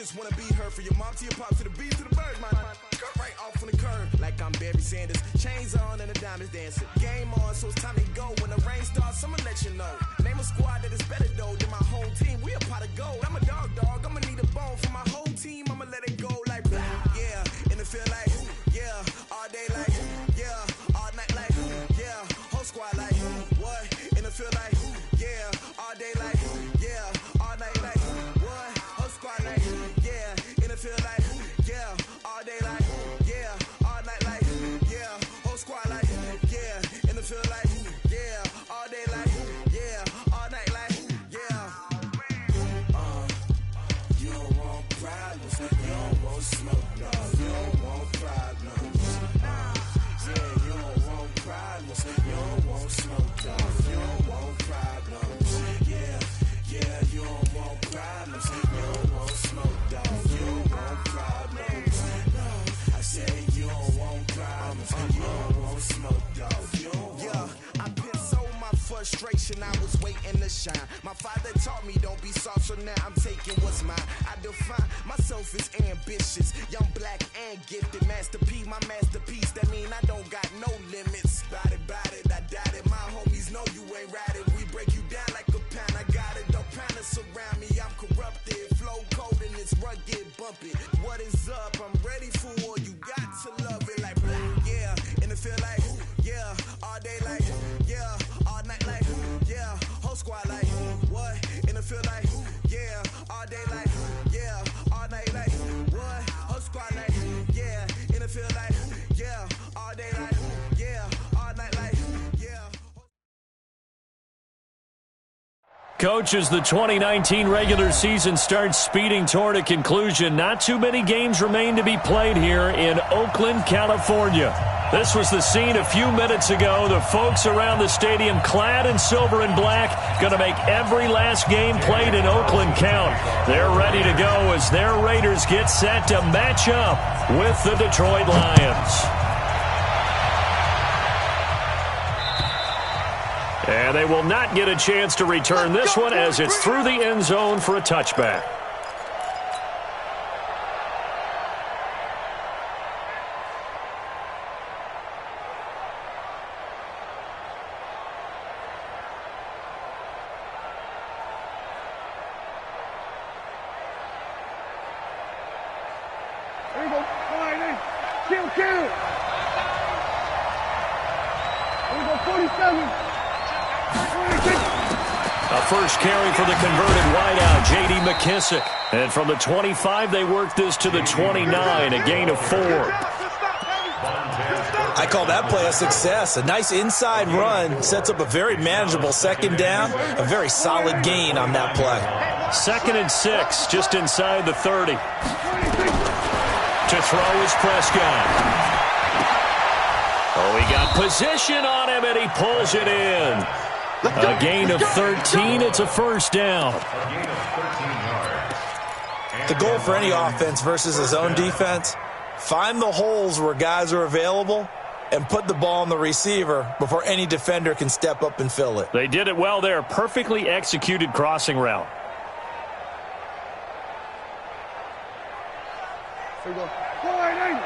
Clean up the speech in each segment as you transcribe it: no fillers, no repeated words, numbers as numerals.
just wanna be her. For your mom to your pop to the beat to the birds, man. Cut right off on the curb like I'm Barry Sanders. Chains on and the diamonds dancing. Game on, so it's time to go. When the rain starts, I'ma let you know. Name a squad that is better though than my home team. We a pot of gold. I'm a dog. I'ma need a bone for my whole team. I'ma let it go like blah. Yeah, in the feel like yeah, all day like yeah, all night like yeah, whole squad like what? In the feel like yeah, all day like yeah, all night like what? Whole squad like yeah, in the feel like yeah, all day like yeah, all night like yeah, whole squad like yeah, in the feel like yeah, all day like yeah, all night like yeah. You don't want problems, you don't want smoke, no, you don't want problems. Yeah, you don't want problems, you don't want smoke, dog. You don't want problems. Yeah, you don't want problems, you don't want smoke, dog. You don't want problems. No, I said you don't want problems, you don't want smoke, dog. You don't want. I've been so my frustration, I was waiting to shine. My father taught me don't be soft, so now I'm taking what's mine. I define myself as ambitious, young, black, and gifted. Master P, my masterpiece. That mean I don't got no limits. Bout it, I doubt it. My homies know you ain't ratted. We break you down like a pound. I got it, don't pound to surround me. I'm corrupted, flow cold and it's rugged, bumpy. What is up? I'm ready for war. You got to love it like blah. Yeah, and it feel like yeah, all day like yeah, all night like yeah, whole squad like what? And it feel like yeah, all day like yeah, all night like what? Whole squad like yeah, and it feel like yeah, all day like yeah, all night like yeah. Coach, as the 2019 regular season starts speeding toward a conclusion, not too many games remain to be played here in Oakland, California. This was the scene a few minutes ago. The folks around the stadium clad in silver and black going to make every last game played in Oakland count. They're ready to go as their Raiders get set to match up with the Detroit Lions. And they will not get a chance to return this one as it's through the end zone for a touchback. There you go. All right, then. Kill. There you go, 47. A first carry for the converted wideout, J.D. McKissick. And from the 25, they work this to the 29, a gain of 4. I call that play a success. A nice inside run sets up a very manageable second down, a very solid gain on that play. 2nd and 6, just inside the 30. To throw is Prescott. Oh, he got position on him, and he pulls it in. A gain of 13. It's a first down. The goal for any offense versus his own defense, find the holes where guys are available and put the ball on the receiver before any defender can step up and fill it. They did it well there. Perfectly executed crossing route. There you go. Go ahead, Nate.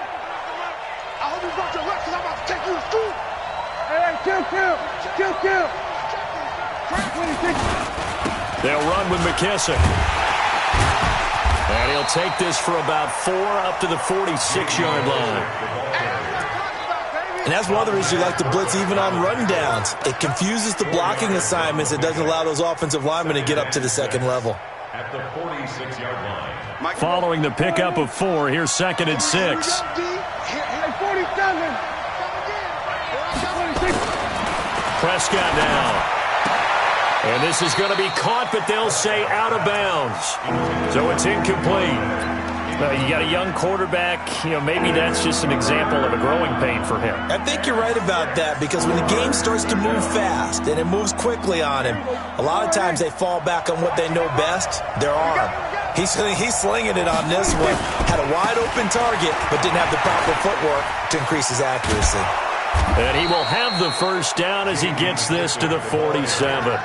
I hope you got your left because I'm about to take you to school. Hey, kill. They'll run with McKissick. And he'll take this for about 4 up to the 46-yard line. And that's one of the reasons you like to blitz even on rundowns. It confuses the blocking assignments. It doesn't allow those offensive linemen to get up to the second level. At the 46-yard line. Following the pickup of 4, here's 2nd and 6. Prescott now. And this is going to be caught, but they'll say out of bounds. So it's incomplete. You got a young quarterback. Maybe that's just an example of a growing pain for him. I think you're right about that because when the game starts to move fast and it moves quickly on him, a lot of times they fall back on what they know best, their arm. He's slinging it on this one. Had a wide open target, but didn't have the proper footwork to increase his accuracy. And he will have the first down as he gets this to the 47.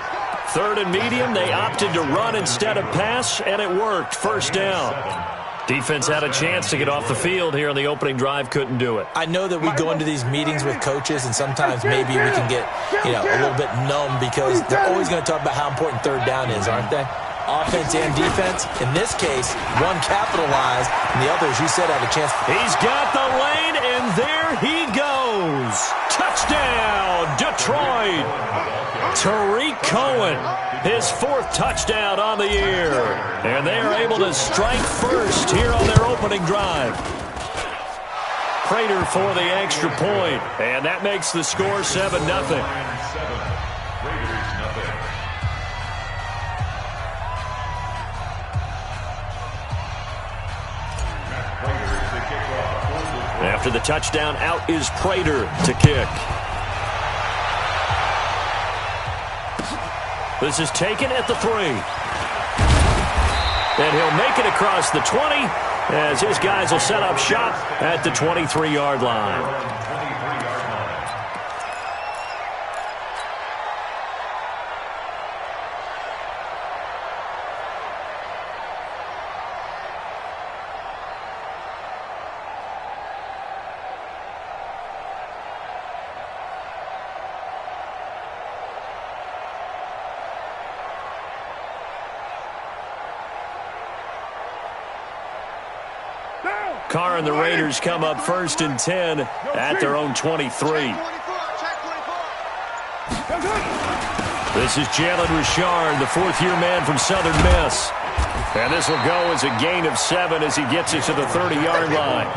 3rd and medium, they opted to run instead of pass, and it worked. First down. Defense had a chance to get off the field here on the opening drive, couldn't do it. I know that we go into these meetings with coaches, and sometimes maybe we can get, a little bit numb because they're always going to talk about how important third down is, aren't they? Offense and defense. In this case, one capitalized, and the other, as you said, had a chance. He's got the lane, and there he goes. Touchdown, Detroit. Tariq Cohen, his 4th touchdown on the year. And they are able to strike first here on their opening drive. Prater for the extra point, and that makes the score 7-0. After the touchdown, out is Prater to kick. This is taken at the 3. And he'll make it across the 20 as his guys will set up shop at the 23-yard line. Carr and the Raiders come up 1st and 10 at their own 23. This is Jalen Richard, the 4th-year man from Southern Miss. And this will go as a gain of 7 as he gets it to the 30-yard line.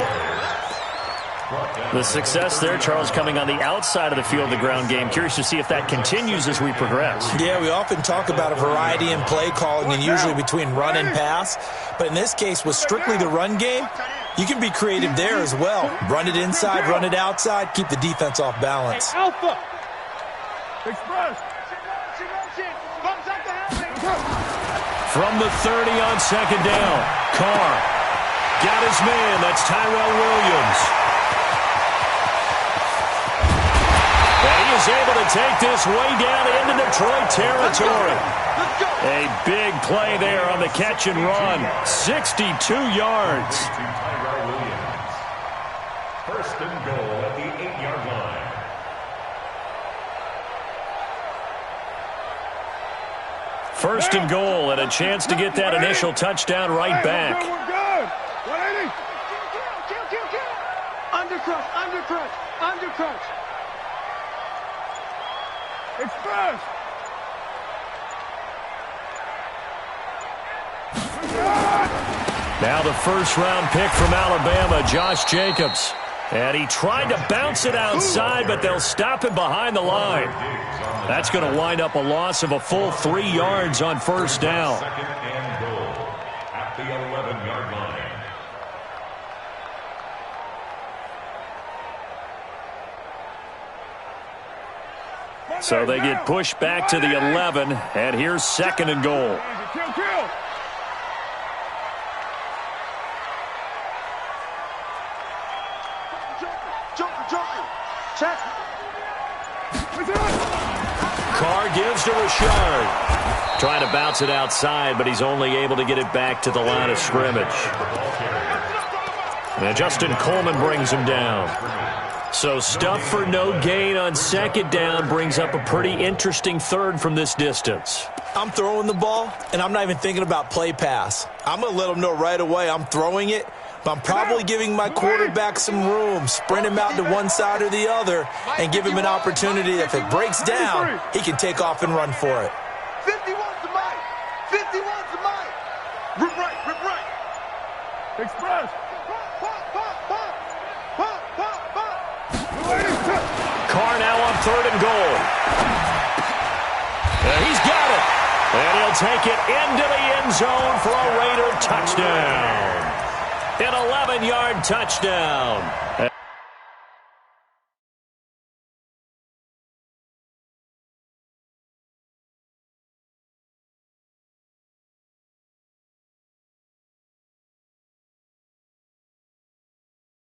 The success there, Charles, coming on the outside of the field, the ground game. Curious to see if that continues as we progress. Yeah, we often talk about a variety in play calling and usually between run and pass. But in this case, with strictly the run game, you can be creative there as well. Run it inside, run it outside, keep the defense off balance. Alpha. Express. From the 30 on 2nd down, Carr got his man. That's Tyrell Williams. And he is able to take this way down into Detroit territory. A big play there on the catch and run. 62 yards. First and goal at the 8-yard line. First and goal, and a chance to get that initial touchdown right back. We're good. 180. Undercrush, undercrush, undercrush. Express. Now the 1st-round pick from Alabama, Josh Jacobs. And he tried to bounce it outside, but they'll stop him behind the line. That's going to wind up a loss of a full 3 yards on 1st down. Second and goal at the 11-yard line. So they get pushed back to the 11, and here's 2nd and goal. Kill. Joker. Check. Carr gives to Richard. Trying to bounce it outside, but he's only able to get it back to the line of scrimmage. And Justin Coleman brings him down. So stuff for no gain on 2nd down brings up a pretty interesting 3rd from this distance. I'm throwing the ball, and I'm not even thinking about play pass. I'm going to let them know right away I'm throwing it, but I'm probably giving my quarterback some room, sprint him out to one side or the other, and give him an opportunity. If it breaks down, he can take off and run for it. 51's the mic. 51's the mic. Rip right. Express. Carr now on 3rd and goal. And he's got it. And he'll take it into the end zone for a Raider touchdown. An 11-yard touchdown.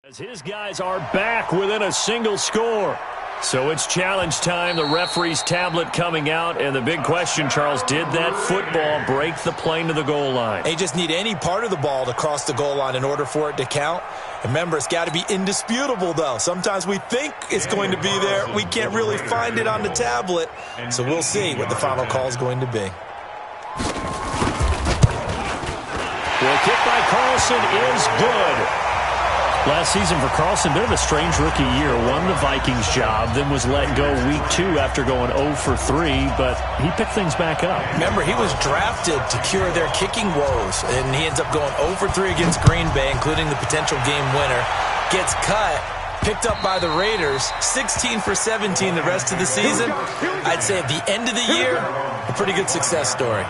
As his guys are back within a single score. So it's challenge time. The referee's tablet coming out. And the big question, Charles, did that football break the plane to the goal line? They just need any part of the ball to cross the goal line in order for it to count. Remember, it's got to be indisputable, though. Sometimes we think it's going to be there. We can't really find it on the tablet. So we'll see what the final call is going to be. Well, kick by Carlson is good. Last season for Carlson, bit of a strange rookie year. Won the Vikings job, then was let go week 2 after going 0 for 3, but he picked things back up. Remember, he was drafted to cure their kicking woes, and he ends up going 0 for 3 against Green Bay, including the potential game winner. Gets cut, picked up by the Raiders, 16 for 17 the rest of the season. I'd say at the end of the year, a pretty good success story.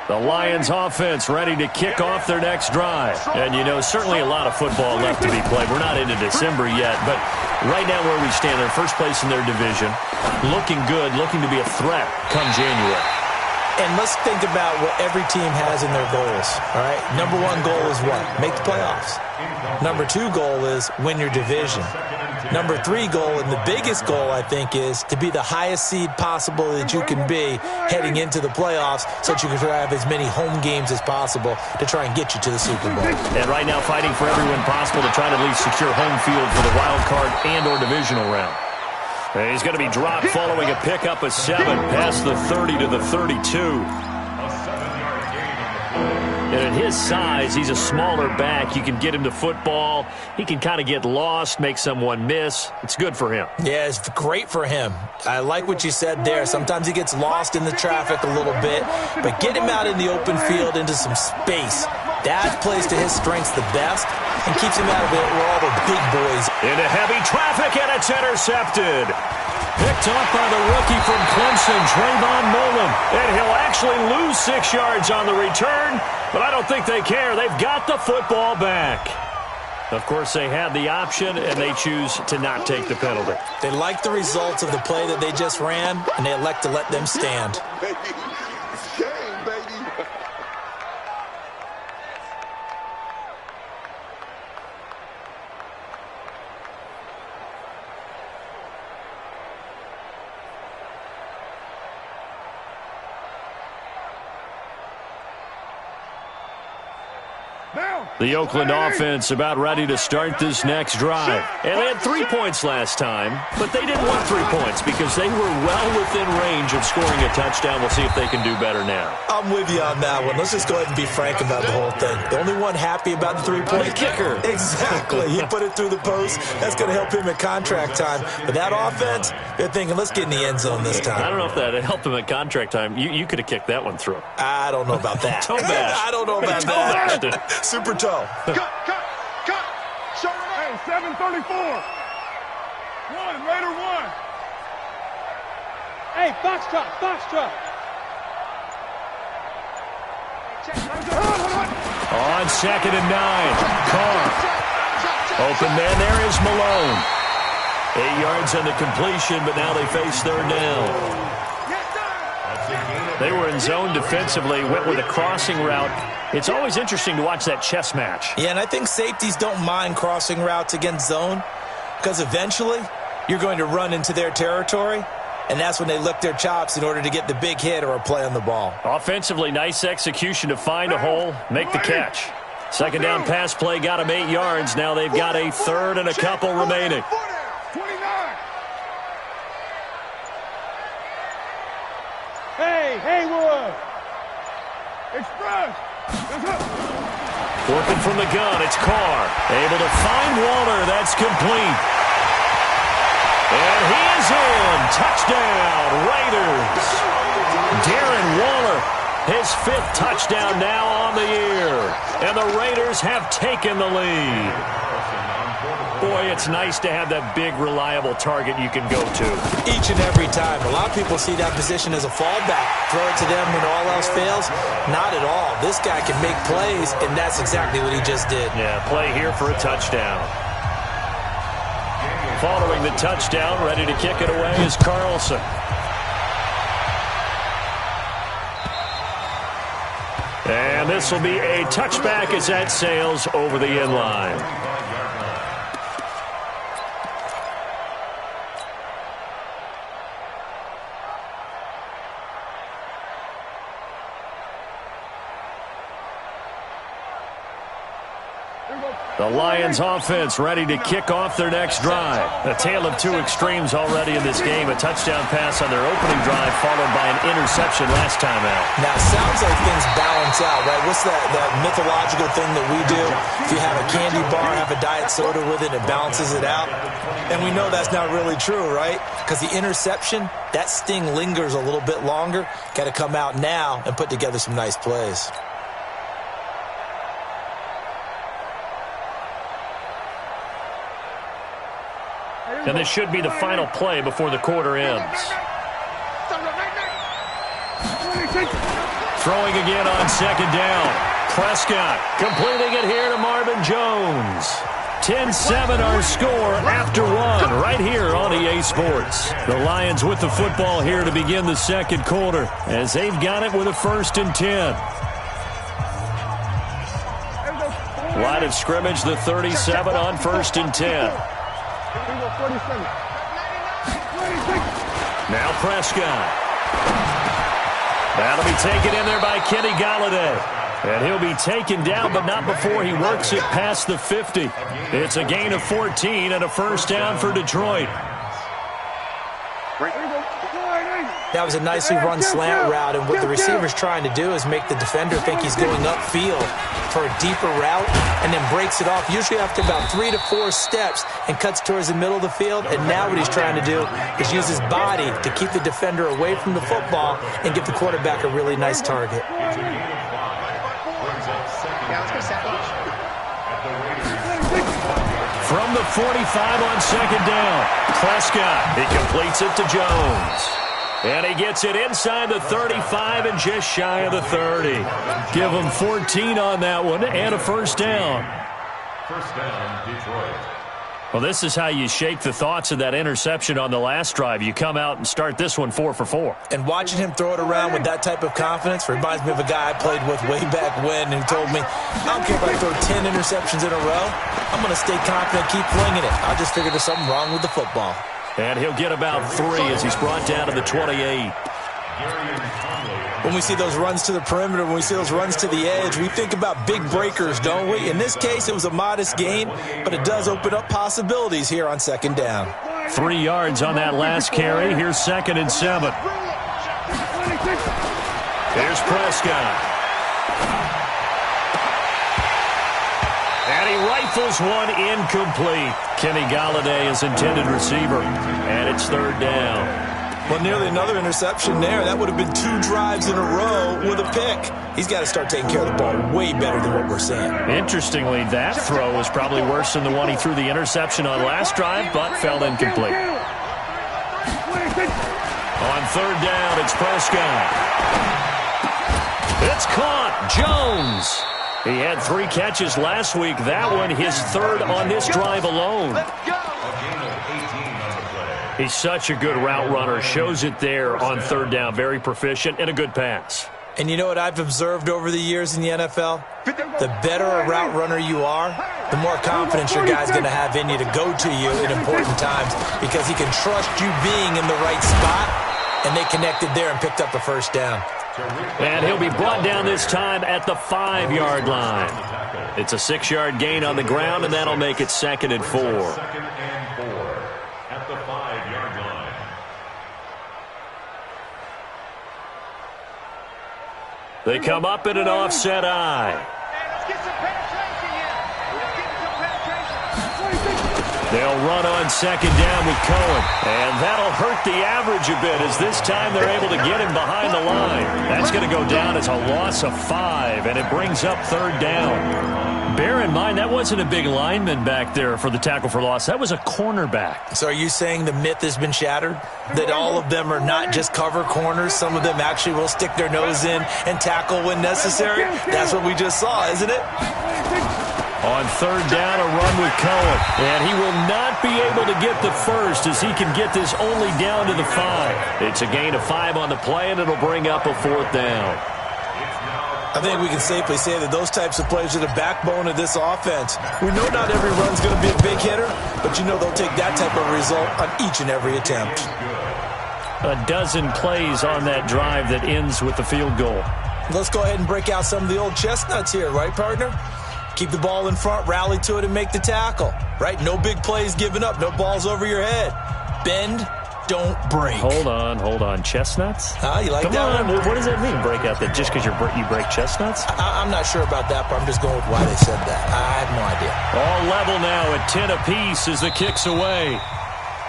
The Lions offense ready to kick off their next drive. And, you know, certainly a lot of football left to be played. We're not into December yet, but right now where we stand, they're first place in their division. Looking good, looking to be a threat come January. And let's think about what every team has in their goals, all right? Number 1 goal is what? Make the playoffs. Number 2 goal is win your division. Number 3 goal, and the biggest goal, I think, is to be the highest seed possible that you can be heading into the playoffs so that you can have as many home games as possible to try and get you to the Super Bowl. And right now fighting for every win possible to try to at least secure home field for the wild card and or divisional round. And he's going to be dropped following a pickup of 7 past the 30 to the 32. And at his size, he's a smaller back. You can get him to football. He can kind of get lost, make someone miss. It's good for him. Yeah, it's great for him. I like what you said there. Sometimes he gets lost in the traffic a little bit, but get him out in the open field into some space. That plays to his strengths the best and keeps him out of it where all the big boys. Into heavy traffic, and it's intercepted. Picked off by the rookie from Clemson, Trayvon Mullen. And he'll actually lose 6 yards on the return, but I don't think they care. They've got the football back. Of course, they had the option, and they choose to not take the penalty. They like the results of the play that they just ran, and they elect to let them stand. Baby, it's game, baby. The Oakland offense about ready to start this next drive. And they had 3 points last time, but they didn't want 3 points because they were well within range of scoring a touchdown. We'll see if they can do better now. I'm with you on that one. Let's just go ahead and be frank about the whole thing. The only one happy about the 3-point kicker. Exactly. He put it through the post. That's going to help him at contract time. But that offense, they're thinking, let's get in the end zone this time. I don't know if that helped him at contract time. You could have kicked that one through. I don't know about that. Toe bash. I don't know about that. Super toe. Cut. Show it. Hey, 734. 1, Raider 1. Hey, Foxtrot. On 2nd and 9. Carr. Open man there is Malone. 8 yards on the completion, but now they face 3rd down. They were in zone defensively, went with a crossing route. It's always interesting to watch that chess match. Yeah, and I think safeties don't mind crossing routes against zone because eventually you're going to run into their territory, and that's when they lick their chops in order to get the big hit or a play on the ball. Offensively, nice execution to find a hole, make the catch. 2nd down pass play got them 8 yards. Now they've got a 3rd and a couple remaining. 29. Hey, Haywood. Express. Working from the gun, it's Carr. Able to find Waller. That's complete. And he is in. Touchdown, Raiders. Darren Waller, his 5th touchdown now on the year. And the Raiders have taken the lead. Boy, it's nice to have that big, reliable target you can go to. Each and every time. A lot of people see that position as a fallback. Throw it to them when all else fails. Not at all. This guy can make plays, and that's exactly what he just did. Yeah, play here for a touchdown. Following the touchdown, ready to kick it away is Carlson. And And this will be a touchback as that sails over the end line. The Lions offense ready to kick off their next drive. A tale of two extremes already in this game. A touchdown pass on their opening drive followed by an interception last time out. Now, it sounds like things balance out, right? What's that mythological thing that we do? If you have a candy bar, have a diet soda with it, it balances it out. And we know that's not really true, right? Because the interception, that sting lingers a little bit longer. Got to come out now and put together some nice plays. And this should be the final play before the quarter ends. Throwing again on second down. Prescott completing it here to Marvin Jones. 10-7 our score after one right here on EA Sports. The Lions with the football here to begin the second quarter as they've got it with a 1st and 10. Line of scrimmage, the 37 on 1st and 10. Now Prescott. That'll be taken in there by Kenny Golladay. And he'll be taken down, but not before he works it past the 50. It's a gain of 14 and a 1st down for Detroit. That was a nicely run slant route, and what the receiver's trying to do is make the defender think he's going upfield for a deeper route and then breaks it off, usually after about 3 to 4 steps, and cuts towards the middle of the field. And now what he's trying to do is use his body to keep the defender away from the football and give the quarterback a really nice target. From the 45 on second down, Prescott, he completes it to Jones. And he gets it inside the 35 and just shy of the 30. Give him 14 on that one and a 1st down. 1st down, Detroit. Well, this is how you shake the thoughts of that interception on the last drive. You come out and start this one 4 for 4. And watching him throw it around with that type of confidence reminds me of a guy I played with way back when who told me, I don't care if I throw 10 interceptions in a row. I'm going to stay confident, keep flinging it. I just figured there's something wrong with the football. And he'll get about 3 as he's brought down to the 28. When we see those runs to the perimeter, when we see those runs to the edge, we think about big breakers, don't we? In this case, it was a modest gain, but it does open up possibilities here on second down. 3 yards on that last carry. Here's 2nd and 7. Here's Prescott. And he rifles one incomplete. Kenny Golladay is intended receiver. And it's 3rd down. Well, nearly another interception there. That would have been 2 drives in a row with a pick. He's got to start taking care of the ball way better than what we're seeing. Interestingly, that throw was probably worse than the one he threw the interception on last drive, but fell incomplete. On 3rd down, it's Prescott. It's caught. Jones. He had 3 catches last week. That one, his 3rd on this drive alone. He's such a good route runner. Shows it there on 3rd down. Very proficient and a good pass. And you know what I've observed over the years in the NFL? The better a route runner you are, the more confidence your guy's going to have in you to go to you in important times because he can trust you being in the right spot, and they connected there and picked up the 1st down. And he'll be brought down this time at the 5-yard line. It's a 6-yard gain on the ground, and that'll make it 2nd and 4. 2nd and 4 at the 5-yard line. They come up in an offset eye. They'll run on 2nd down with Cohen. And that'll hurt the average a bit as this time they're able to get him behind the line. That's going to go down as a loss of 5, and it brings up 3rd down. Bear in mind, that wasn't a big lineman back there for the tackle for loss. That was a cornerback. So are you saying the myth has been shattered? That all of them are not just cover corners? Some of them actually will stick their nose in and tackle when necessary? That's what we just saw, isn't it? On 3rd down, a run with Cohen. And he will not be able to get the 1st as he can get this only down to the 5. It's a gain of 5 on the play, and it'll bring up a 4th down. It's now I think we can safely say that those types of plays are the backbone of this offense. We know not every run's going to be a big hitter, but you know they'll take that type of result on each and every attempt. A dozen plays on that drive that ends with the field goal. Let's go ahead and break out some of the old chestnuts here, right, partner? Keep the ball in front, rally to it, and make the tackle, right? No big plays given up, no balls over your head. Bend, don't break. Hold on. Chestnuts? You like Come that on. one? What does that mean, break out? That just because you break chestnuts? I'm not sure about that, but I'm just going with why they said that. I have no idea. All level now at 10 apiece as the kick's away.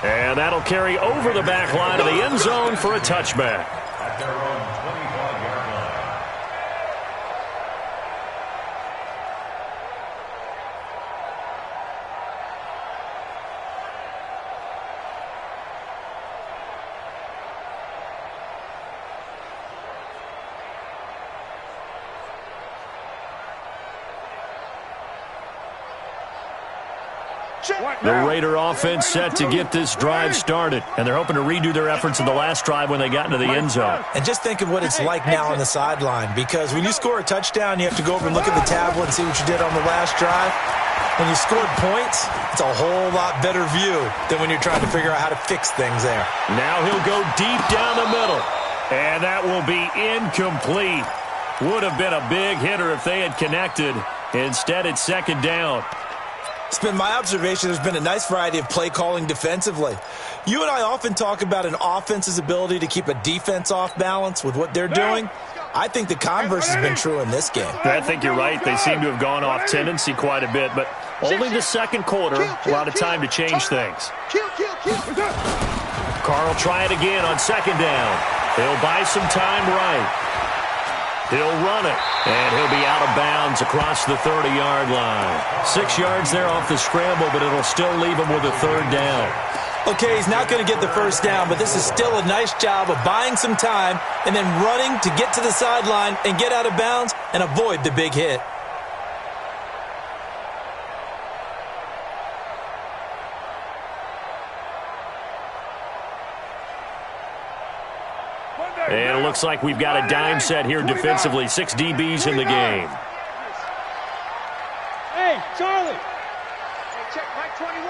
And that'll carry over the back line of the end zone for a touchback. At their own 25-yard line. The Raider offense set to get this drive started, and they're hoping to redo their efforts in the last drive when they got into the end zone. And just think of what it's like now on the sideline, because when you score a touchdown, you have to go over and look at the tablet and see what you did on the last drive. When you scored points, it's a whole lot better view than when you're trying to figure out how to fix things there. Now he'll go deep down the middle, and that will be incomplete. Would have been a big hitter if they had connected. Instead, it's second down. It's been my observation there's been a nice variety of play calling defensively. You and I often talk about an offense's ability to keep a defense off balance with what they're doing. I think the converse has been true in this game. I think you're right. They seem to have gone off tendency quite a bit, but only the second quarter, a lot of time to change things. Carr will try it again on second down. He'll buy some time right. He'll run it, and he'll be out of bounds across the 30-yard line. 6 yards there off the scramble, but it'll still leave him with a third down. Okay, he's not going to get the first down, but this is still a nice job of buying some time and then running to get to the sideline and get out of bounds and avoid the big hit. And it looks like we've got a dime set here defensively. 6 DBs in the game. Hey, Charlie. Hey, check Mike 21.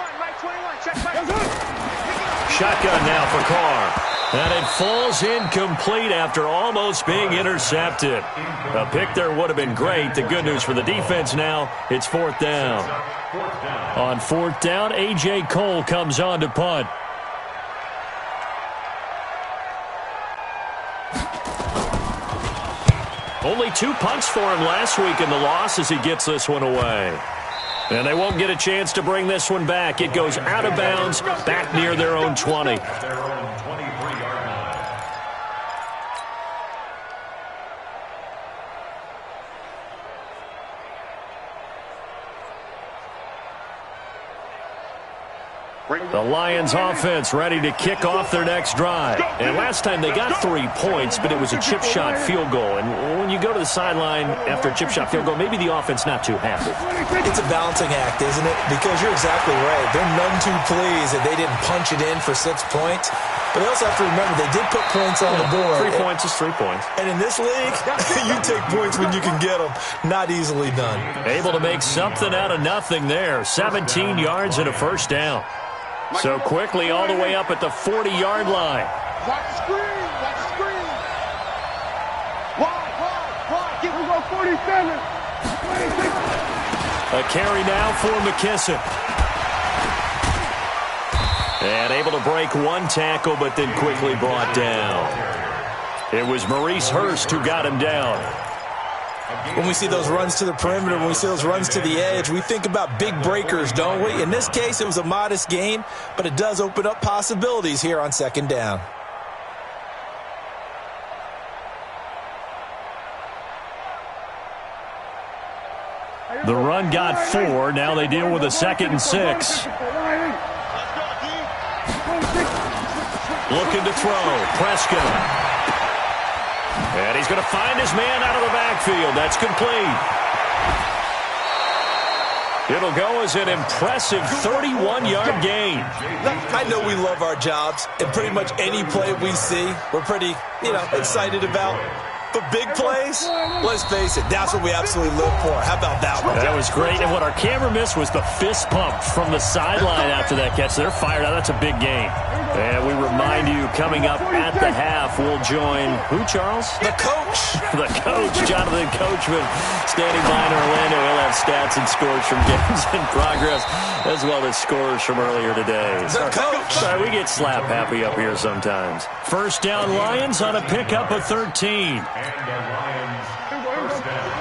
Check Mike. Shotgun now for Carr. And it falls incomplete after almost being intercepted. A pick there would have been great. The good news for the defense now, it's fourth down. On fourth down, A.J. Cole comes on to punt. Only 2 punts for him last week in the loss as he gets this one away. And they won't get a chance to bring this one back. It goes out of bounds, back near their own 20. At their own 23-yard line. The Lions offense ready to kick off their next drive. And last time they got 3 points, but it was a chip shot field goal. And when you go to the sideline after a chip shot field goal, maybe the offense not too happy. It's a balancing act, isn't it? Because you're exactly right. They're none too pleased that they didn't punch it in for 6 points. But they also have to remember they did put points on the board. 3 points is 3 points. And in this league, you take points when you can get them. Not easily done. Able to make something out of nothing there. 17 yards and a first down. So quickly all the way up at the 40-yard line. Watch the screen. Wide. Give him go 47. 26. A carry now for McKissick. And able to break one tackle, but then quickly brought down. It was Maurice Hurst who got him down. When we see those runs to the perimeter, when we see those runs to the edge, we think about big breakers, don't we? In this case, it was a modest gain, but it does open up possibilities here on second down. The run got 4. Now they deal with a 2nd and 6. Looking to throw. Prescott. And he's going to find his man out of the backfield. That's complete. It'll go as an impressive 31-yard gain. I know we love our jobs, and pretty much any play we see, we're pretty, excited about. But big plays, let's face it, that's what we absolutely live for. How about that one? That was great. And what our camera missed was the fist pump from the sideline after that catch. They're fired out. That's a big game. And we remind you, coming up at the half, we'll join who, Charles? The coach. The coach, Jonathan Coachman, standing by in Orlando. He'll have stats and scores from games in progress, as well as scores from earlier today. The coach. Sorry, we get slap happy up here sometimes. First down, Lions on a pickup of 13.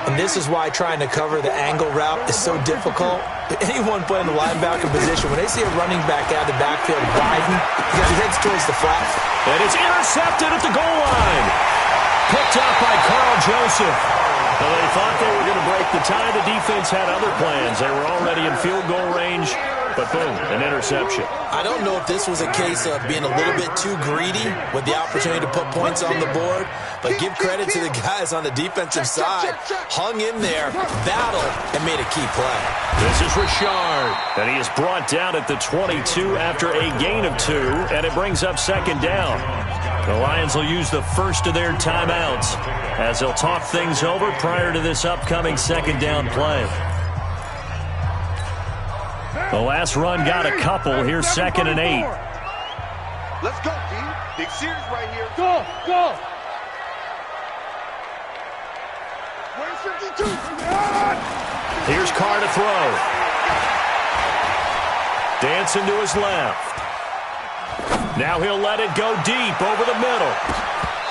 And this is why trying to cover the angle route is so difficult. Anyone playing the linebacker position, when they see a running back out of the backfield widen, because he heads towards the flat. And it's intercepted at the goal line. Picked up by Carl Joseph. Well, they thought they were going to break the tie. The defense had other plans. They were already in field goal range, but boom, an interception. I don't know if this was a case of being a little bit too greedy with the opportunity to put points on the board, but give credit to the guys on the defensive side. Hung in there, battled, and made a key play. This is Richard, and he is brought down at the 22 after a gain of 2, and it brings up second down. The Lions will use the first of their timeouts as they'll talk things over prior to this upcoming second down play. The last run got a couple. Here's 2nd and 8. Let's go, D. Big series right here. Go, go. Where's 52? Here's Carr to throw. Dancing to his left. Now he'll let it go deep over the middle.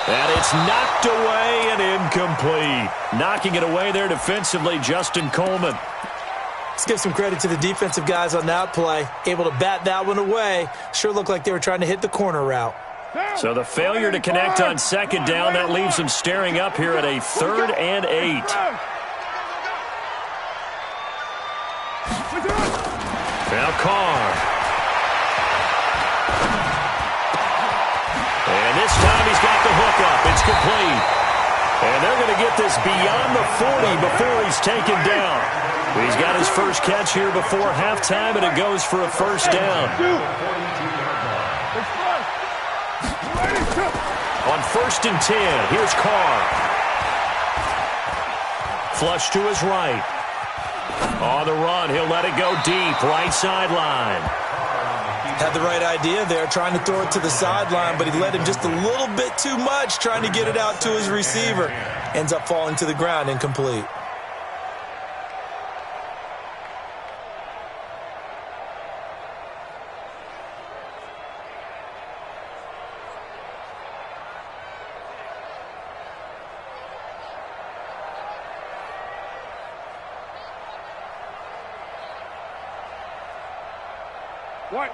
And it's knocked away and incomplete. Knocking it away there defensively, Justin Coleman. Let's give some credit to the defensive guys on that play. Able to bat that one away. Sure looked like they were trying to hit the corner route. So the failure to connect on second down, that leaves them staring up here at a 3rd and 8. Now Carr. And this time he's got the hook up. It's complete. And they're going to get this beyond the 40 before he's taken down. He's got his first catch here before halftime, and it goes for a first down. On 1st and 10, here's Carr. Flush to his right. On the run, he'll let it go deep, right sideline. Had the right idea there, trying to throw it to the sideline, but he let him just a little bit too much, trying to get it out to his receiver. Ends up falling to the ground, incomplete.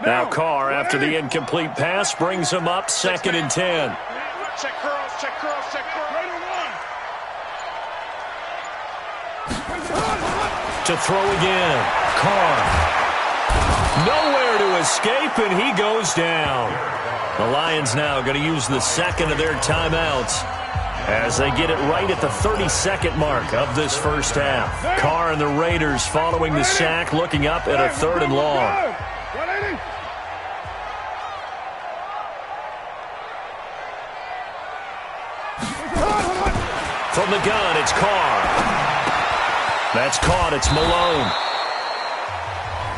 Now Carr, after the incomplete pass, brings him up 2nd and 10. Check curls, check curls, check curls. To throw again. Carr. Nowhere to escape, and he goes down. The Lions now going to use the 2nd of their timeouts as they get it right at the 32nd mark of this first half. Carr and the Raiders following the sack, looking up at a 3rd and long. From the gun, it's Carr. That's caught. It's Malone.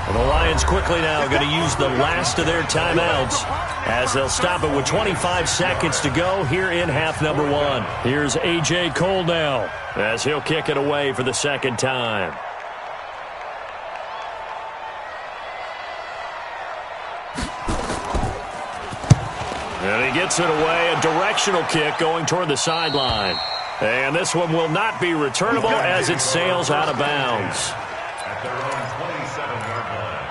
And the Lions quickly now going to use the last of their timeouts as they'll stop it with 25 seconds to go here in half number 1. Here's A.J. Cole now as he'll kick it away for the second time. And he gets it away, a directional kick going toward the sideline. And this one will not be returnable as it sails out of bounds. At their own 27-yard line.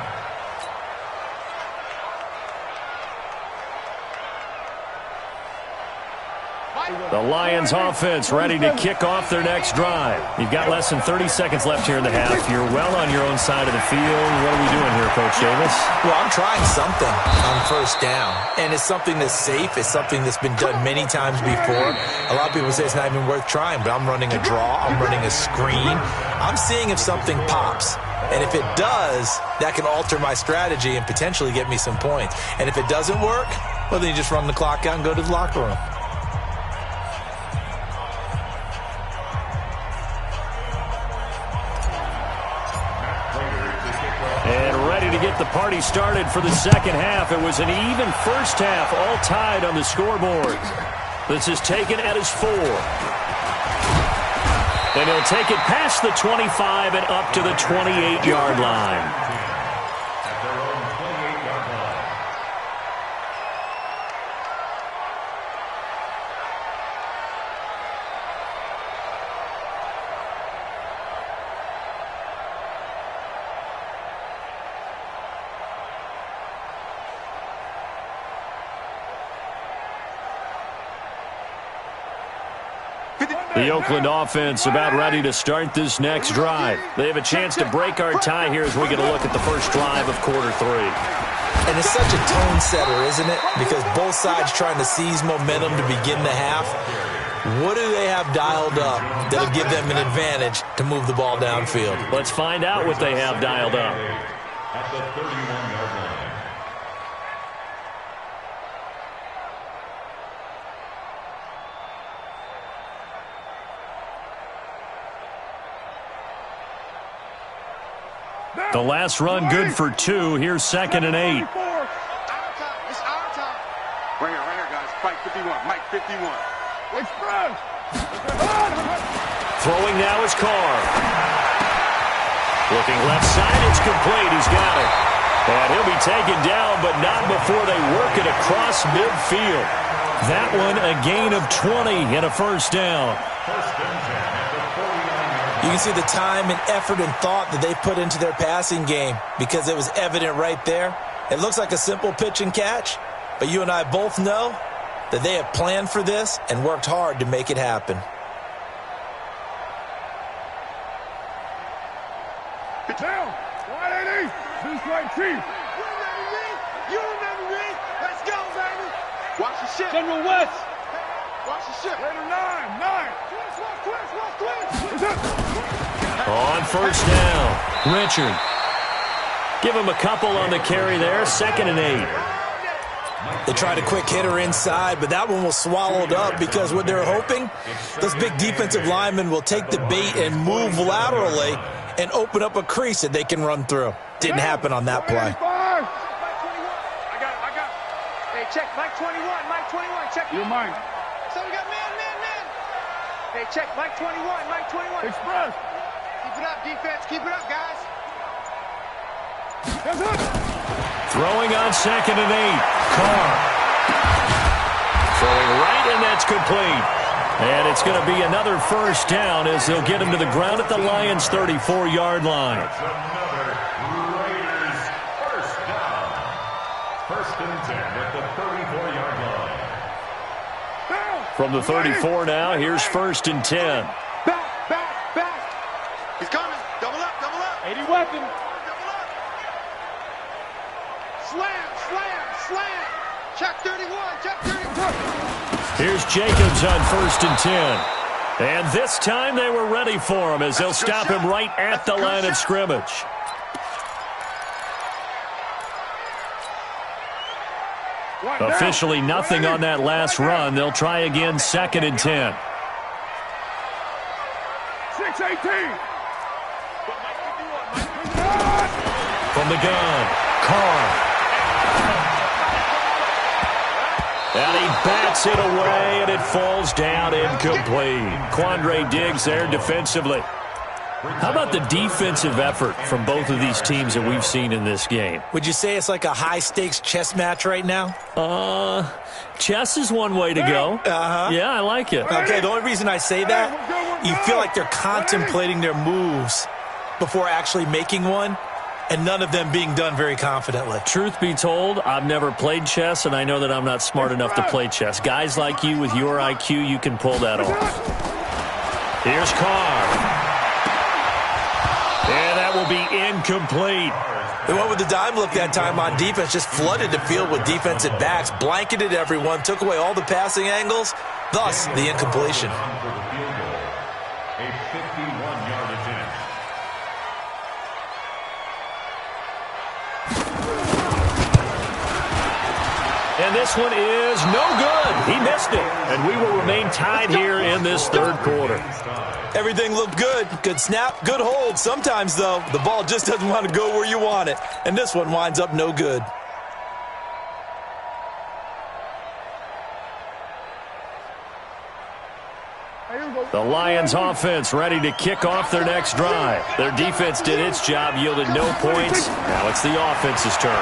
The Lions offense ready to kick off their next drive. You've got less than 30 seconds left here in the half. You're well on your own side of the field. What are we doing here, Coach Davis? Well, I'm trying something on first down, and it's something that's safe. It's something that's been done many times before. A lot of people say it's not even worth trying, but I'm running a draw. I'm running a screen. I'm seeing if something pops. And if it does, that can alter my strategy and potentially get me some points. And if it doesn't work, well, then you just run the clock out and go to the locker room. get the party started for the second half. It was an even first half, all tied on the scoreboard. This is taken at his 4. And he'll take it past the 25 and up to the 28-yard line. The Oakland offense about ready to start this next drive. They have a chance to break our tie here as we get a look at the first drive of quarter 3. And it's such a tone setter, isn't it? Because both sides trying to seize momentum to begin the half. What do they have dialed up that'll give them an advantage to move the ball downfield? Let's find out what they have dialed up. At the 31-yard line. The last run good for 2. Here's 2nd and 8. It's our time. Right here, guys. Mike 51. Mike 51. Express. Throwing now is Carr. Looking left side, it's complete. He's got it. And he'll be taken down, but not before they work it across midfield. That one a gain of 20 and a first down. You can see the time and effort and thought that they put into their passing game because it was evident right there. It looks like a simple pitch and catch, but you and I both know that they have planned for this and worked hard to make it happen. Down. 180. This right, Chief. You remember me. Let's go, baby. Watch the ship. General West. Watch the ship. Raider 9. On first down, Richard. Give him a couple on the carry there. 2nd and 8. They tried a quick hitter inside, but that one was swallowed up because what they're hoping, those big defensive linemen will take the bait and move laterally and open up a crease that they can run through. Didn't happen on that play. I got it. Hey, check. Mike 21. Check. You're mine. So we got man. Hey, check. Mike 21. Express. Keep it up, defense. Keep it up, guys. Yes, sir. Throwing on 2nd and 8. Carr. Throwing right, and that's complete. And it's going to be another first down as they'll get him to the ground at the Lions' 34-yard line. That's another Raiders first down. 1st and 10 at the 34-yard line. From the 34 now, here's 1st and 10. Back. He's coming. Double up. 80 weapon. Double up. Slam. Check 31. Here's Jacobs on 1st and 10. And this time they were ready for him as they'll stop him right at the line of scrimmage. Officially nothing on that last run. They'll try again 2nd and 10. 6-18. From the gun, Carr. And he bats it away, and it falls down incomplete. Quandre Diggs there defensively. How about the defensive effort from both of these teams that we've seen in this game? Would you say it's like a high-stakes chess match right now? Chess is one way to go. Yeah, I like it. Okay, the only reason I say that, you feel like they're contemplating their moves before actually making one, and none of them being done very confidently. Truth be told, I've never played chess, and I know that I'm not smart enough to play chess. Guys like you with your IQ, you can pull that off. Here's Carr. And that will be incomplete. They went with the dime look that time on defense, just flooded the field with defensive backs, blanketed everyone, took away all the passing angles, thus the incompletion. For the field goal, a 51-yard attempt. And this one is no good. He missed it. And we will remain tied here in this third quarter. Everything looked good. Good snap, good hold. Sometimes, though, the ball just doesn't want to go where you want it. And this one winds up no good. The Lions offense ready to kick off their next drive. Their defense did its job, yielded no points. Now it's the offense's turn.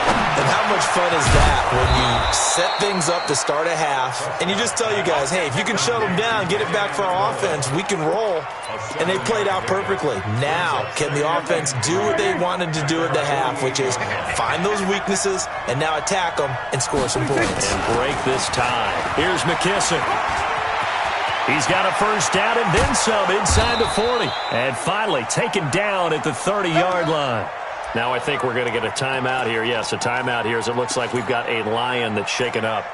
And how much fun is that when you set things up to start a half and you just tell you guys, hey, if you can shut them down, get it back for our offense, we can roll. And they played out perfectly. Now, can the offense do what they wanted to do at the half, which is find those weaknesses and now attack them and score some points. And break this tie. Here's McKissick. He's got a first down and then some inside the 40. And finally taken down at the 30-yard line. Now I think we're going to get a timeout here. Yes, a timeout here as it looks like we've got a Lion that's shaken up.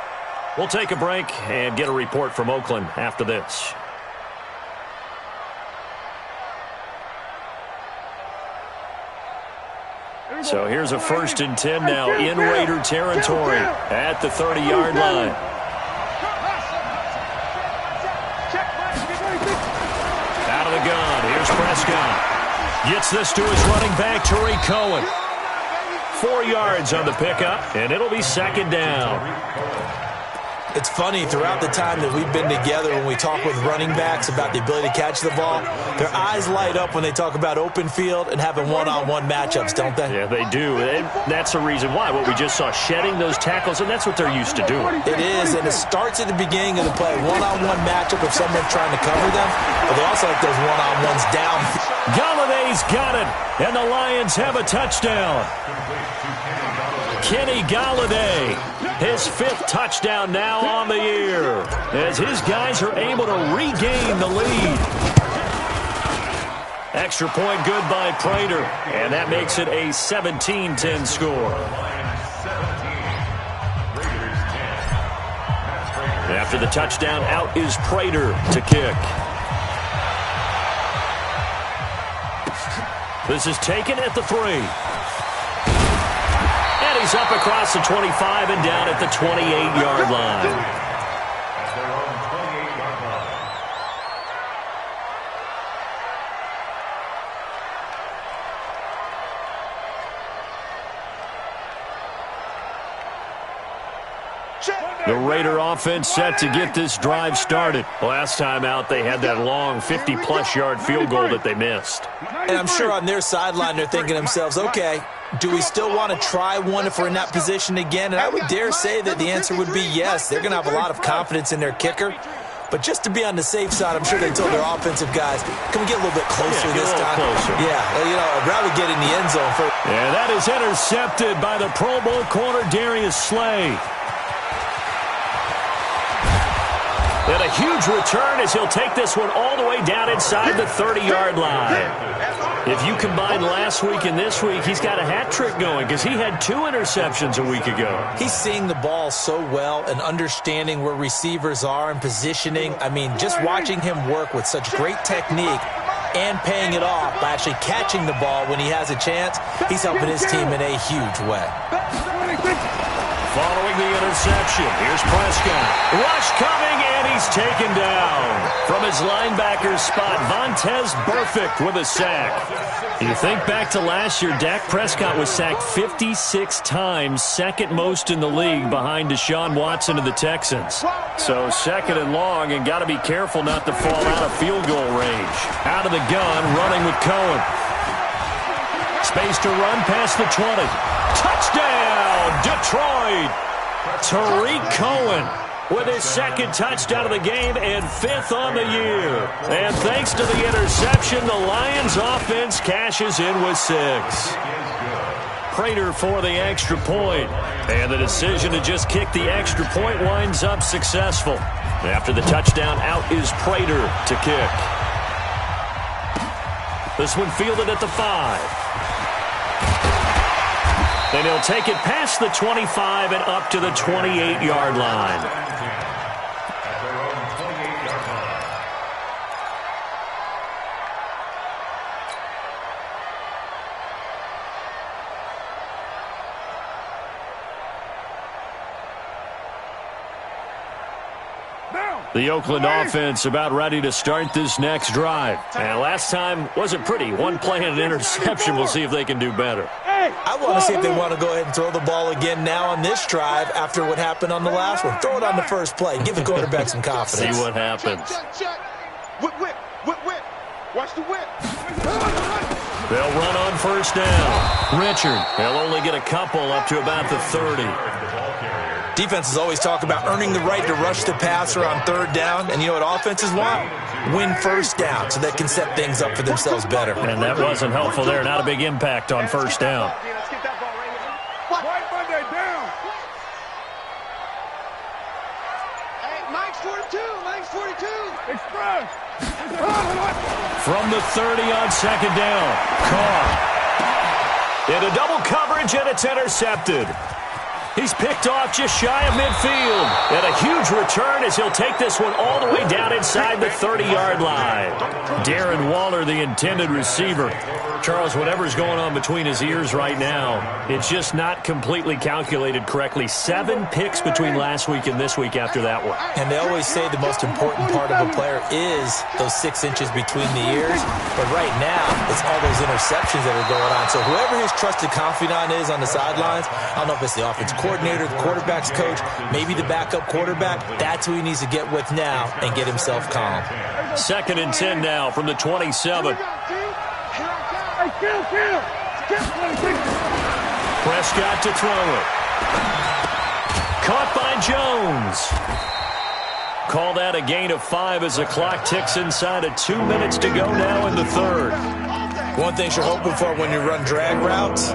We'll take a break and get a report from Oakland after this. So here's a 1st and 10 now in Raider territory at the 30-yard line. Out of the gun, here's Prescott. Gets this to his running back, Tariq Cohen. 4 yards on the pickup, and it'll be 2nd down. It's funny, throughout the time that we've been together, when we talk with running backs about the ability to catch the ball, their eyes light up when they talk about open field and having one-on-one matchups, don't they? Yeah, they do. And that's the reason why. What we just saw, shedding those tackles, and that's what they're used to doing. It is, and it starts at the beginning of the play. One-on-one matchup if someone's trying to cover them, but they also like those one-on-ones down. Galladay's got it, and the Lions have a touchdown. Kenny Galladay, his 5th touchdown now on the year, as his guys are able to regain the lead. Extra point good by Prater, and that makes it a 17-10 score. After the touchdown, out is Prater to kick. This is taken at the 3. And he's up across the 25 and down at the 28-yard line. The Raider offense set to get this drive started. Last time out, they had that long 50-plus yard field goal that they missed. And I'm sure on their sideline they're thinking to themselves, okay, do we still want to try one if we're in that position again? And I would dare say that the answer would be yes. They're going to have a lot of confidence in their kicker. But just to be on the safe side, I'm sure they told their offensive guys, can we get a little bit closer this time? Closer. Yeah, you know, I'd rather get in the end zone first. And that is intercepted by the Pro Bowl corner Darius Slay. And a huge return as he'll take this one all the way down inside the 30-yard line. If you combine last week and this week, he's got a hat trick going because he had 2 interceptions a week ago. He's seeing the ball so well and understanding where receivers are and positioning. I mean, just watching him work with such great technique and paying it off by actually catching the ball when he has a chance, he's helping his team in a huge way. Following the interception, here's Prescott. Rush coming, and he's taken down. From his linebacker spot, Vontaze Burfict with a sack. You think back to last year, Dak Prescott was sacked 56 times, 2nd most in the league behind Deshaun Watson of the Texans. So 2nd and long, and got to be careful not to fall out of field goal range. Out of the gun, running with Cohen. Space to run past the 20. Touchdown, Detroit! Tariq Cohen with his 2nd touchdown of the game and 5th on the year. And thanks to the interception, the Lions offense cashes in with 6. Prater for the extra point. And the decision to just kick the extra point winds up successful. After the touchdown, out is Prater to kick. This one fielded at the 5. And he'll take it past the 25 and up to the 28-yard line. The Oakland offense about ready to start this next drive. And last time wasn't pretty. One play and an interception. We'll see if they can do better. I want to see if they want to go ahead and throw the ball again now on this drive after what happened on the last one. Throw it on the first play. Give the quarterback some confidence. See what happens. Whip, whip, whip, whip. Watch the whip. They'll run on first down. Richard, they'll only get a couple up to about the 30. Defenses always talk about earning the right to rush the passer on third down. And you know what offenses want? Win first down so they can set things up for themselves better. And that wasn't helpful there. Not a big impact on first down. Let's get that ball right here. White Monday down. Hey, Mike's 42. Mike's 42. Express. From the 30 on second down. Carr. Into double coverage, and it's intercepted. He's picked off just shy of midfield. And a huge return as he'll take this one all the way down inside the 30-yard line. Darren Waller, the intended receiver. Charles, whatever's going on between his ears right now, it's just not completely calculated correctly. 7 picks between last week and this week after that one. And they always say the most important part of a player is those 6 inches between the ears. But right now, it's all those interceptions that are going on. So whoever his trusted confidant is on the sidelines, I don't know if it's the offensive coordinator, the quarterback's coach, maybe the backup quarterback, that's who he needs to get with now and get himself calm. 2nd and 10 now from the 27. Prescott to throw it. Caught by Jones. Call that a gain of 5 as the clock ticks inside of 2 minutes to go now in the third. One thing you're hoping for when you run drag routes,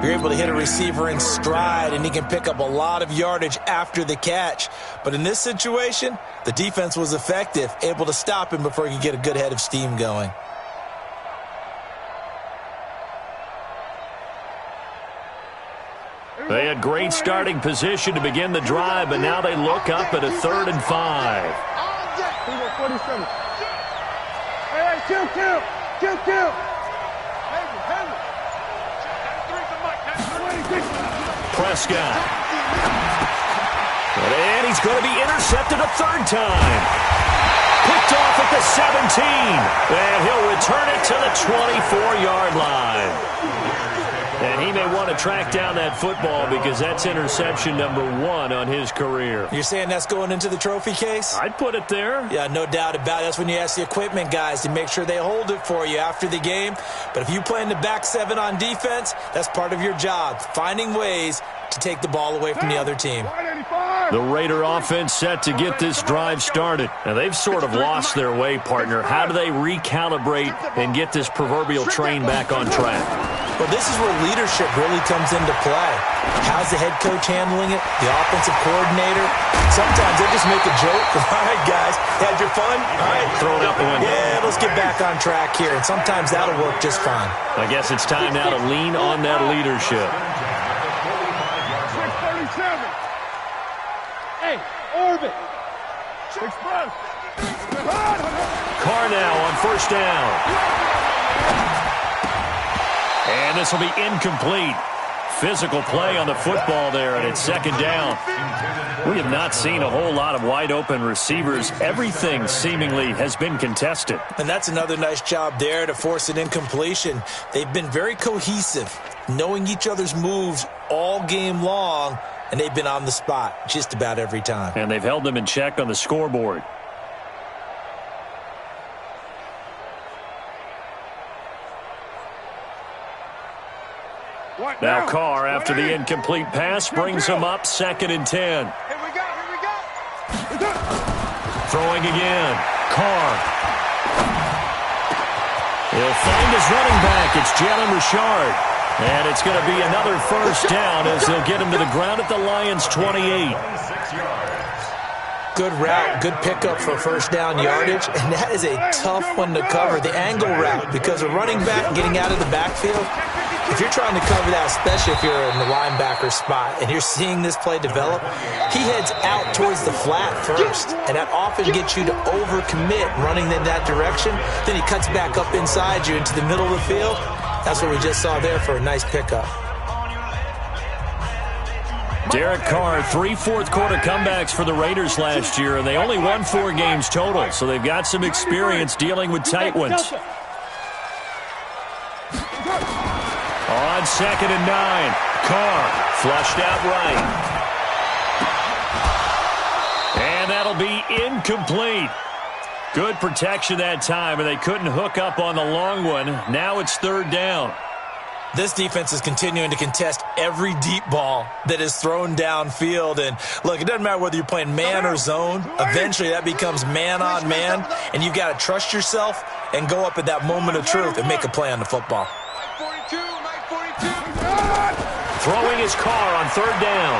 you're able to hit a receiver in stride, and he can pick up a lot of yardage after the catch. But in this situation, the defense was effective, able to stop him before he could get a good head of steam going. They had great starting position to begin the drive, but now they look up at a 3rd and 5. 47. Hey, kill. Prescott. And he's going to be intercepted a 3rd time. Picked off at the 17. And he'll return it to the 24-yard line. And he may want to track down that football because that's interception number 1 on his career. You're saying that's going into the trophy case? I'd put it there. Yeah, no doubt about it. That's when you ask the equipment guys to make sure they hold it for you after the game. But if you play in the back 7 on defense, that's part of your job, finding ways to take the ball away from the other team. The Raider offense set to get this drive started. Now, they've sort of lost their way, partner. How do they recalibrate and get this proverbial train back on track? Well, this is where leadership really comes into play. How's the head coach handling it? The offensive coordinator? Sometimes they just make a joke. All right, guys, had your fun? All right. Throw it out the window. Yeah, let's get back on track here. And sometimes that'll work just fine. I guess it's time now to lean on that leadership. 637. Hey, orbit. Express. Carr now on first down. And this will be incomplete. Physical play on the football there, and it's 2nd down. We have not seen a whole lot of wide-open receivers. Everything seemingly has been contested. And that's another nice job there to force an incompletion. They've been very cohesive, knowing each other's moves all game long, and they've been on the spot just about every time. And they've held them in check on the scoreboard. Now Carr, after the incomplete pass, brings him up 2nd and 10. Here we go. Throwing again. Carr. He'll find his running back. It's Jalen Richard. And it's going to be another first down as they'll get him to the ground at the Lions' 28. Good route, good pickup for first down yardage, and that is a tough one to cover, the angle route, because a running back getting out of the backfield, if you're trying to cover that, especially if you're in the linebacker spot and you're seeing this play develop, he heads out towards the flat first, and that often gets you to overcommit running in that direction. Then he cuts back up inside you into the middle of the field. That's what we just saw there for a nice pickup. Derek Carr, 3 fourth-quarter comebacks for the Raiders last year, and they only won 4 games total, so they've got some experience dealing with tight ones. On 2nd and 9, Carr flushed out right. And that'll be incomplete. Good protection that time, and they couldn't hook up on the long one. Now it's 3rd down. This defense is continuing to contest every deep ball that is thrown downfield. And, look, it doesn't matter whether you're playing man or zone. Eventually that becomes man on man, and you've got to trust yourself and go up at that moment of truth and make a play on the football. Throwing his Carr on 3rd down.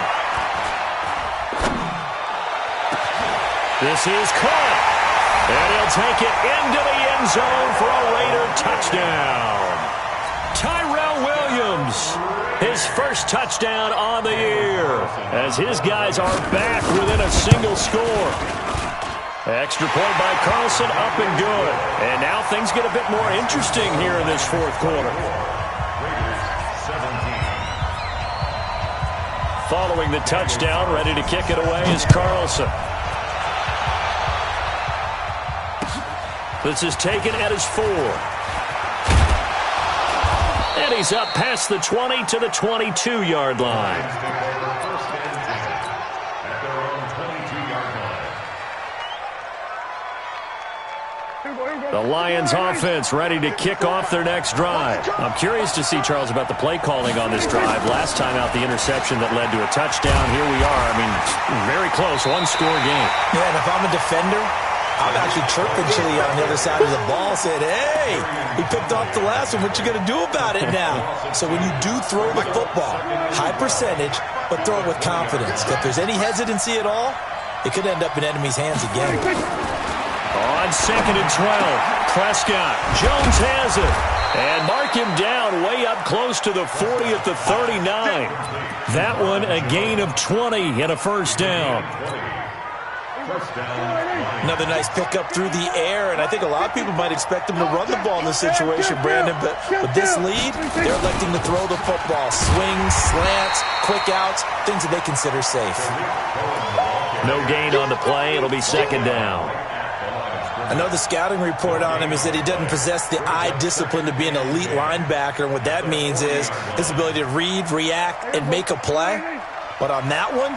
This is caught. And he'll take it into the end zone for a Raider touchdown. Tyrell Williams, his first touchdown on the year, as his guys are back within a single score. Extra point by Carlson, up and good. And now things get a bit more interesting here in this 4th quarter. Following the touchdown, ready to kick it away is Carlson. This is taken at his 4. And he's up past the 20 to the 22-yard line. The Lions offense ready to kick off their next drive. I'm curious to see, Charles, about the play calling on this drive. Last time out, the interception that led to a touchdown. Here we are. I mean, very close, 1-score game. Yeah, and if I'm a defender, I'm actually chirping Chili on the other side of the ball, saying, hey, we picked off the last one. What you going to do about it now? So when you do throw the football, high percentage, but throw it with confidence. If there's any hesitancy at all, it could end up in enemy's hands again. On 2nd and 12, Prescott. Jones has it. And mark him down way up close to the 40 at the 39. That one a gain of 20 and a first down. Another nice pickup through the air, and I think a lot of people might expect them to run the ball in this situation, Brandon, but with this lead, they're electing to throw the football. Swings, slants, quick outs, things that they consider safe. No gain on the play. It'll be 2nd down. I know the scouting report on him is that he doesn't possess the eye discipline to be an elite linebacker, and what that means is his ability to read, react, and make a play. But on that one,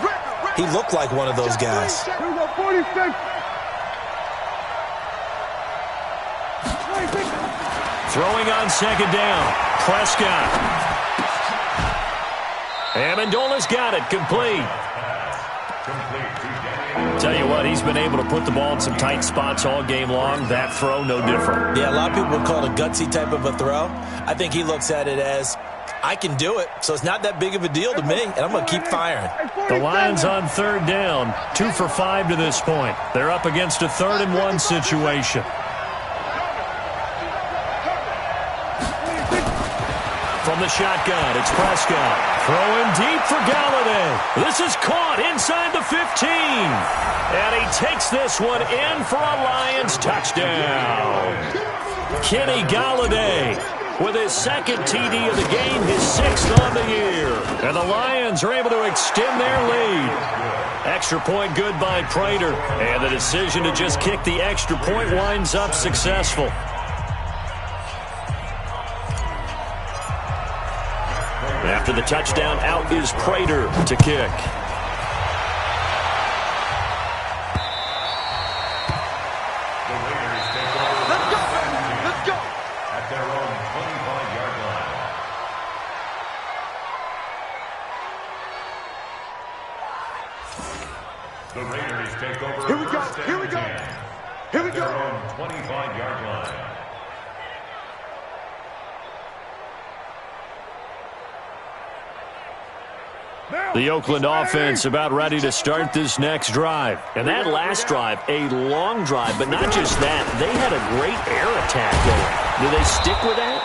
he looked like one of those guys. Throwing on 2nd down, Prescott. Amendola's got it, complete. Tell you what, he's been able to put the ball in some tight spots all game long. That throw, no different. Yeah, a lot of people would call it a gutsy type of a throw. I think he looks at it as, I can do it, so it's not that big of a deal to me, and I'm going to keep firing. The Lions on 3rd down, 2 for 5 to this point. They're up against a 3rd and 1 situation. From the shotgun, it's Prescott. Throwing deep for Galladay. This is caught inside the 15. And he takes this one in for a Lions touchdown. Kenny Galladay with his 2nd TD of the game, his 6th on the year. And the Lions are able to extend their lead. Extra point good by Prater. And the decision to just kick the extra point winds up successful. After the touchdown, out is Prater to kick. Let's go, baby. Let's go. At their own 25-yard line. The Raiders take over. Here we go. Here we go. Here we go. At their own 25-yard line. The Oakland offense about ready to start this next drive. And that last drive, a long drive, but not just that. They had a great air attack going. Do they stick with that?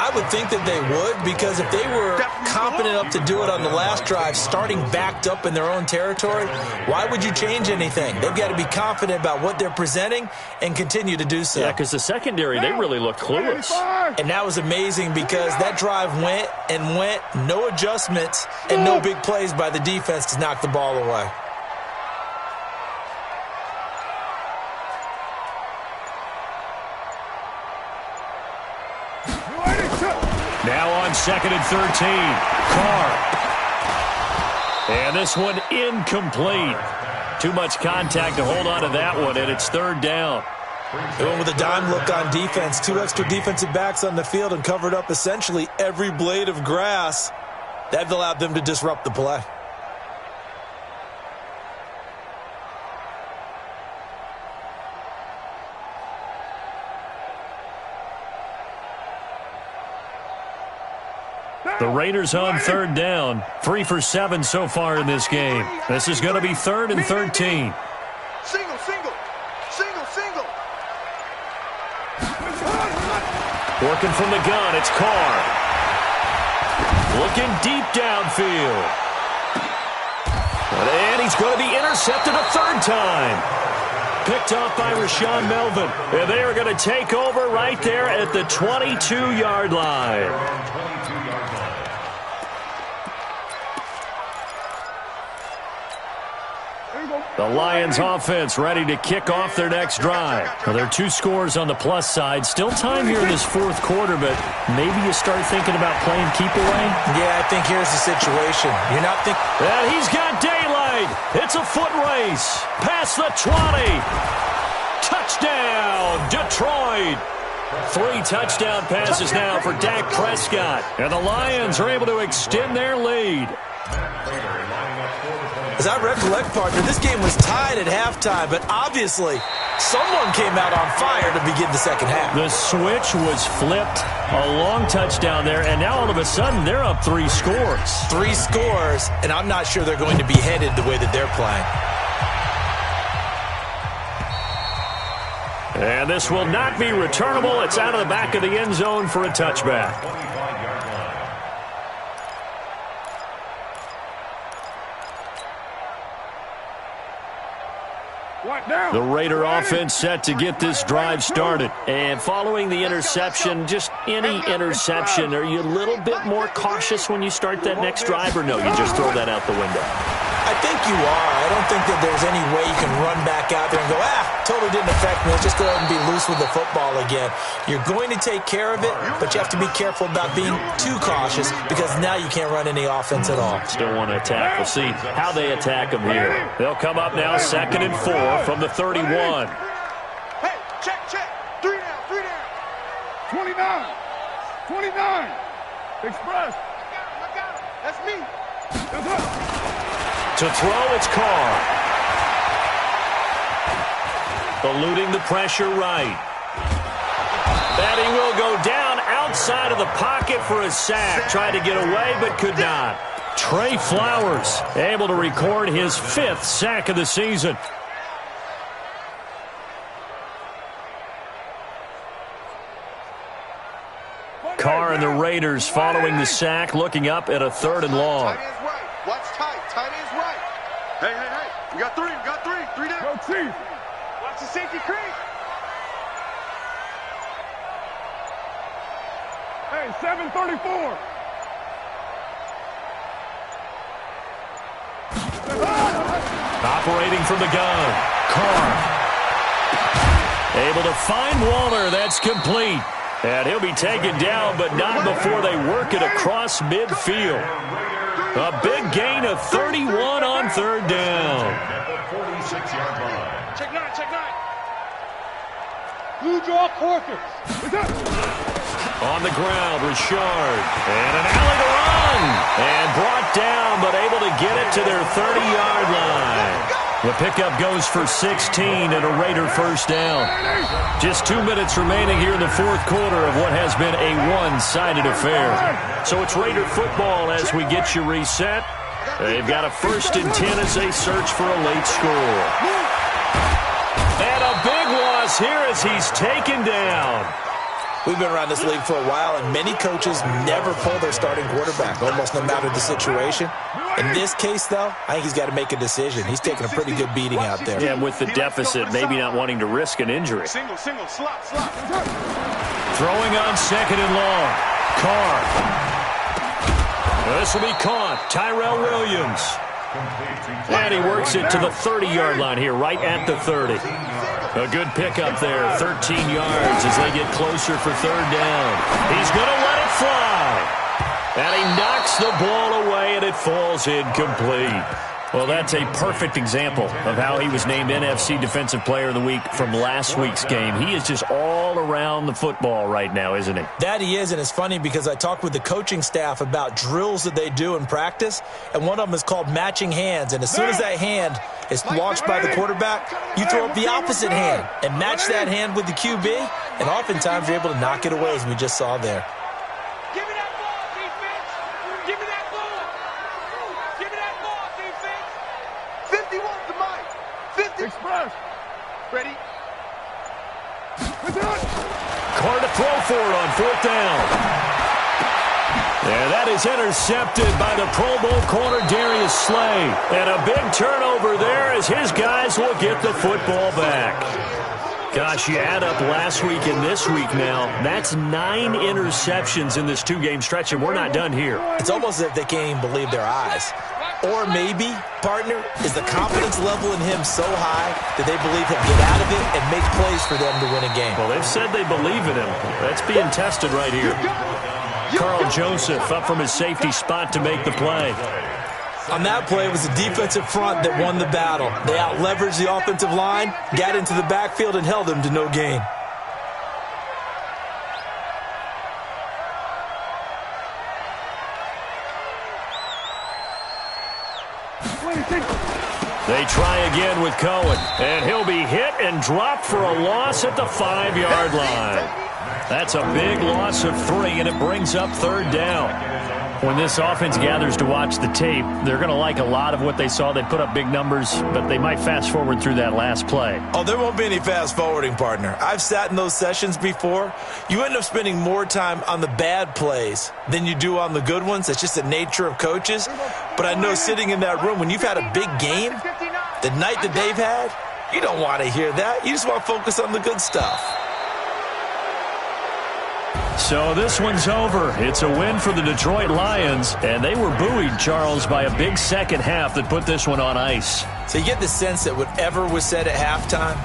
I would think that they would, because if they were confident enough to do it on the last drive, starting backed up in their own territory, why would you change anything? They've got to be confident about what they're presenting and continue to do so. Yeah, because the secondary, they really look clueless. And that was amazing because that drive went and went, no adjustments and no big plays by the defense to knock the ball away. Now on 2nd and 13, Carr. And this one incomplete. Too much contact to hold on to that one, and it's 3rd down. They went with a dime look on defense. 2 extra defensive backs on the field and covered up essentially every blade of grass. That allowed them to disrupt the play. The Raiders on 3rd down. 3 for 7 so far in this game. This is going to be 3rd and 13. Single, single. Single, single. Working from the gun, it's Carr. Looking deep downfield. And he's going to be intercepted a 3rd time. Picked off by Rashaan Melvin. And they are going to take over right there at the 22-yard line. The Lions offense ready to kick off their next drive. Well, there are 2 scores on the plus side. Still time here in this 4th quarter, but maybe you start thinking about playing keep away? Yeah, I think here's the situation. You're not thinking... And he's got daylight. It's a foot race. Past the 20. Touchdown, Detroit. 3 touchdown passes now for Dak Prescott. And the Lions are able to extend their lead. As I recollect, partner, this game was tied at halftime, but obviously someone came out on fire to begin the second half. The switch was flipped, a long touchdown there, and now all of a sudden they're up 3 scores. 3 scores, and I'm not sure they're going to be headed the way that they're playing. And this will not be returnable. It's out of the back of the end zone for a touchback. The Raider offense set to get this drive started. And following the interception, just any interception, are you a little bit more cautious when you start that next drive, or no, you just throw that out the window? I think you are. I don't think that there's any way you can run back out there and go, totally didn't affect me. Let's just go ahead and be loose with the football again. You're going to take care of it, but you have to be careful about being too cautious because now you can't run any offense at all. Still want to attack. We'll see how they attack them here. They'll come up now 2nd and 4 from the 31. Hey, check, check. 3 down, 3 down. 29. 29. Express. I got him. That's me. That's up. To throw, it's Carr. Eluding the pressure right. And he will go down outside of the pocket for a sack. Tried to get away, but could not. Trey Flowers able to record his 5th sack of the season. Carr and the Raiders following the sack, looking up at a 3rd and long. Tight end's right. Watch tight. Tight end's right. Hey, hey, hey. We got 3. We got 3. 3 down. Go, Chief. Watch the safety creep. Hey, 734. Operating from the gun. Carr. Able to find Waller. That's complete. And he'll be taken down, but not before they work it across midfield. A big gain of 31 on 3rd down. Check 9, check 9. Blue draw Corker. On the ground, Richard. And an alley to run. And brought down, but able to get it to their 30-yard line. The pickup goes for 16 and a Raider 1st down. Just 2 minutes remaining here in the 4th quarter of what has been a one-sided affair. So it's Raider football as we get you reset. They've got a 1st and 10 as they search for a late score. And a big loss here as he's taken down. We've been around this league for a while, and many coaches never pull their starting quarterback, almost no matter the situation. In this case, though, I think he's got to make a decision. He's taking a pretty good beating out there. Yeah, with the deficit, maybe not wanting to risk an injury. Single, slot. Throwing on second and long. Carr. This will be caught. Tyrell Williams. And he works it to the 30-yard line here, right at the 30. A good pickup there, 13 yards as they get closer for third down. He's going to let it fly. And he knocks the ball away, and it falls incomplete. Well, that's a perfect example of how he was named NFC Defensive Player of the Week from last week's game. He is just all around the football right now, isn't he? That he is, and it's funny because I talked with the coaching staff about drills that they do in practice, and one of them is called matching hands. And as soon as that hand is launched by the quarterback, you throw up the opposite hand and match that hand with the QB, and oftentimes you're able to knock it away, as we just saw there. Give me that ball, defense. Give me that ball. Give me that ball, defense. 51 to Mike. 50. Express. Ready? Carr to throw for it on fourth down. And that is intercepted by the Pro Bowl corner Darius Slay. And a big turnover there as his guys will get the football back. Gosh, you add up last week and this week now, that's 9 interceptions in this two-game stretch, and we're not done here. It's almost as if they can't even believe their eyes. Or maybe, partner, is the confidence level in him so high that they believe he'll get out of it and make plays for them to win a game. Well, they've said they believe in him. That's being tested right here. Carl Joseph up from his safety spot to make the play. On that play, it was the defensive front that won the battle. They out-leveraged the offensive line, got into the backfield, and held them to no gain. They try again with Cohen, and he'll be hit and dropped for a loss at the 5-yard line. That's a big loss of 3, and it brings up third down. When this offense gathers to watch the tape, they're going to like a lot of what they saw. They put up big numbers, but they might fast forward through that last play. Oh, there won't be any fast forwarding, partner. I've sat in those sessions before. You end up spending more time on the bad plays than you do on the good ones. It's just the nature of coaches. But I know sitting in that room, when you've had a big game, the night that they've had, you don't want to hear that. You just want to focus on the good stuff. So this one's over. It's a win for the Detroit Lions, and they were buoyed, Charles, by a big second half that put this one on ice. So you get the sense that whatever was said at halftime,